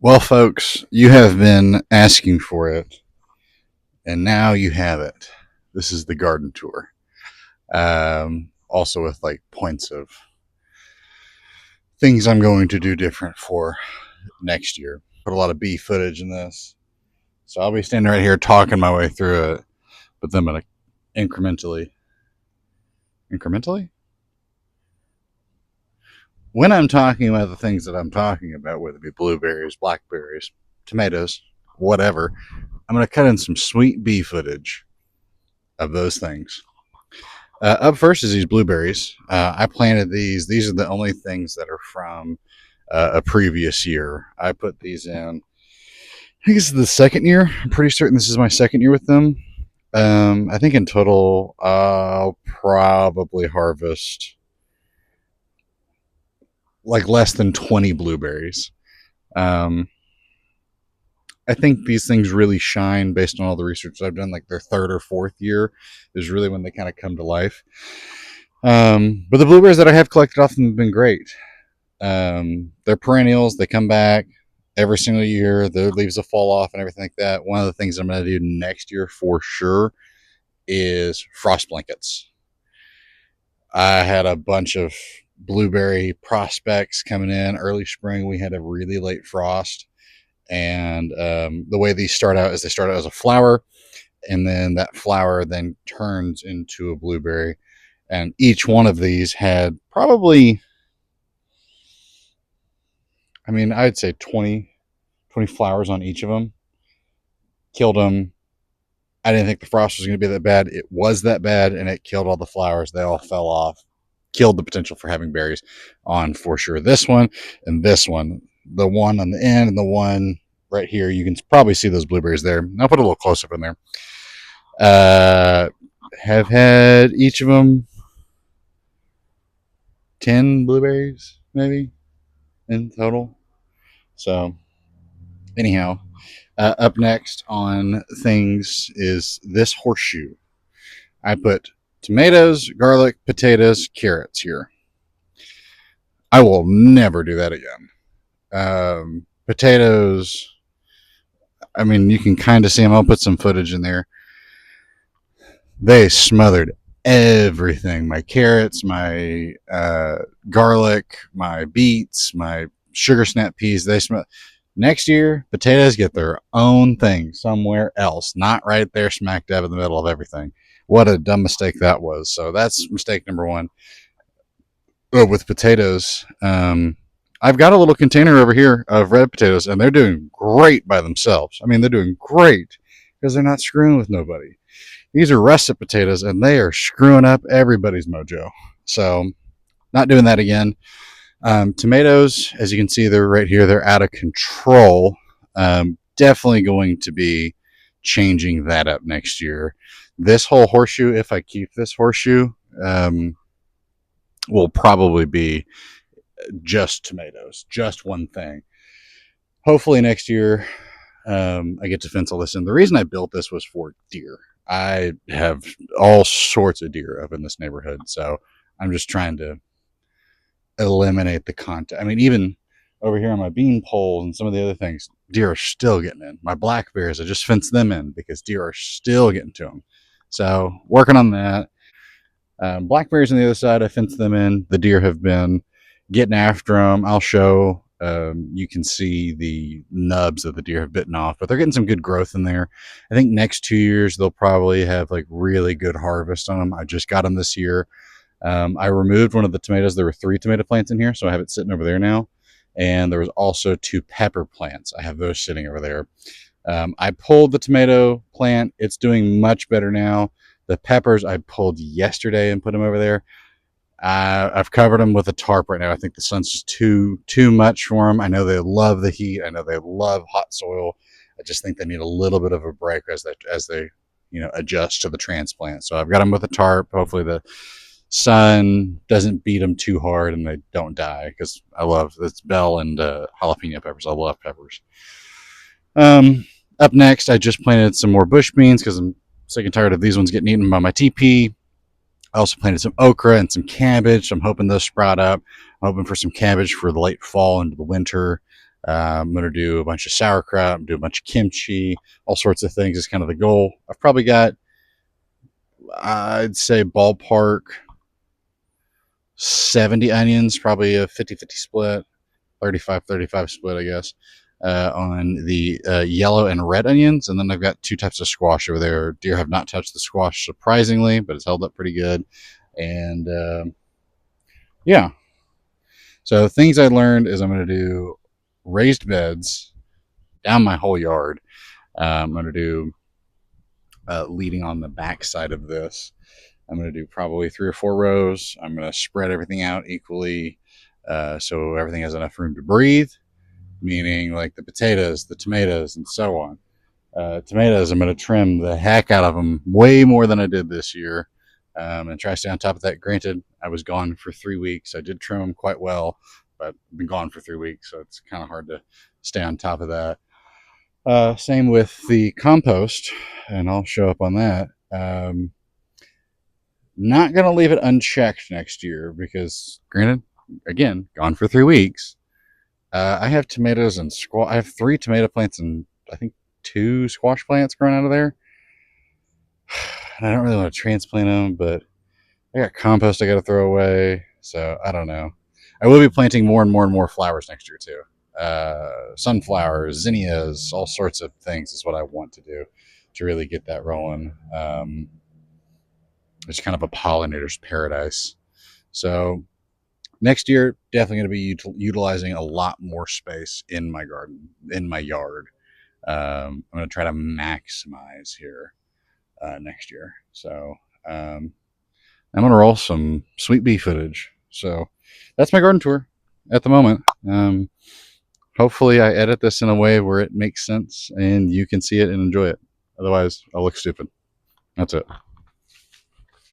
Well, folks, you have been asking for it, and now you have it. This is the garden tour. Also, with like points of things I'm going to do different for next year. Put a lot of bee footage in this. So I'll be standing right here talking my way through it, but then I'm going to incrementally? When I'm talking about the things that I'm talking about, whether it be blueberries, blackberries, tomatoes, whatever, I'm going to cut in some sweet bee footage of those things. Up first is these blueberries. I planted these. These are the only things that are from a previous year. I put these in. I think this is the second year. I'm pretty certain this is my second year with them. I think in total, I'll probably harvest like less than 20 blueberries. Um, I think these things really shine based on all the research I've done. Like their third or fourth year is really when they kind of come to life. But the blueberries that I have collected off them have been great. They're perennials. They come back every single year. The leaves will fall off and everything like that. One of the things I'm going to do next year for sure is frost blankets. I had a bunch of blueberry prospects coming in early spring. We had a really late frost. And the way these start out is they start out as a flower, and then that flower then turns into a blueberry. And each one of these had probably, I'd say 20 flowers on each of them. Killed them. I didn't think the frost was going to be that bad. It was that bad, and it killed all the flowers. They all fell off. Killed the potential for having berries on for sure. This one and this one. The one on the end and the one right here. You can probably see those blueberries there. I'll put a little close up in there. Have had each of them 10 blueberries, maybe, in total. So, anyhow, up next on things is this horseshoe. I put tomatoes, garlic, potatoes, carrots here. I will never do that again. Potatoes, you can kind of see them. I'll put some footage in there. They smothered everything. My carrots, my garlic, my beets, my sugar snap peas. They smell. Next year, potatoes get their own thing somewhere else, not right there smack dab in the middle of everything. What a dumb mistake that was. So that's mistake number one. With potatoes, I've got a little container over here of red potatoes, and they're doing great by themselves. They're doing great because they're not screwing with nobody. These are russet potatoes, and they are screwing up everybody's mojo. So, not doing that again. Tomatoes, as you can see, they're right here. They're out of control. Definitely going to be changing that up next year. This whole horseshoe, if I keep this horseshoe, will probably be just tomatoes, just one thing. Hopefully next year, I get to fence all this in. The reason I built this was for deer. I have all sorts of deer up in this neighborhood, so I'm just trying to eliminate the contact. Even over here on my bean poles and some of the other things, deer are still getting in. My black bears, I just fenced them in because deer are still getting to them. So working on that. Blackberries on the other side, I fenced them in. The deer have been getting after them. I'll show. You can see the nubs that the deer have bitten off, but they're getting some good growth in there. I think next 2 years they'll probably have like really good harvest on them. I just got them this year. I removed one of the tomatoes. There were 3 tomato plants in here, so I have it sitting over there now. And there was also 2 pepper plants. I have those sitting over there. I pulled the tomato plant. It's doing much better now. The peppers I pulled yesterday and put them over there. I've covered them with a tarp right now. I think the sun's just too much for them. I know they love the heat. I know they love hot soil. I just think they need a little bit of a break as they adjust to the transplant. So I've got them with a tarp. Hopefully the sun doesn't beat them too hard and they don't die, because I love this bell and jalapeno peppers. I love peppers. Up next, I just planted some more bush beans because I'm sick and tired of these ones getting eaten by my TP. I also planted some okra and some cabbage. So I'm hoping those sprout up. I'm hoping for some cabbage for the late fall into the winter. I'm going to do a bunch of sauerkraut, do a bunch of kimchi, all sorts of things is kind of the goal. I've probably got, I'd say ballpark 70 onions, probably a 50-50 split, 35-35 split, I guess, on the yellow and red onions. And then I've got two types of squash over there. Deer have not touched the squash, surprisingly, but it's held up pretty good. And yeah. So things I learned is I'm going to do raised beds down my whole yard. I'm going to do leading on the back side of this. I'm going to do probably 3 or 4 rows. I'm going to spread everything out equally so everything has enough room to breathe, meaning like the potatoes, the tomatoes, and so on. Tomatoes, I'm going to trim the heck out of them way more than I did this year and try to stay on top of that. Granted, I was gone for 3 weeks. I did trim them quite well, but I've been gone for 3 weeks, so it's kind of hard to stay on top of that. Same with the compost, and I'll show up on that. Not going to leave it unchecked next year because, granted, again, gone for 3 weeks. I have tomatoes and squash. I have 3 tomato plants and I think 2 squash plants growing out of there. And I don't really want to transplant them, but I got compost I got to throw away. So I don't know. I will be planting more and more and more flowers next year too. Sunflowers, zinnias, all sorts of things is what I want to do to really get that rolling. It's kind of a pollinator's paradise. So next year, definitely going to be utilizing a lot more space in my garden, in my yard. I'm going to try to maximize here next year. So I'm going to roll some sweet bee footage. So that's my garden tour at the moment. Hopefully, I edit this in a way where it makes sense and you can see it and enjoy it. Otherwise, I'll look stupid. That's it.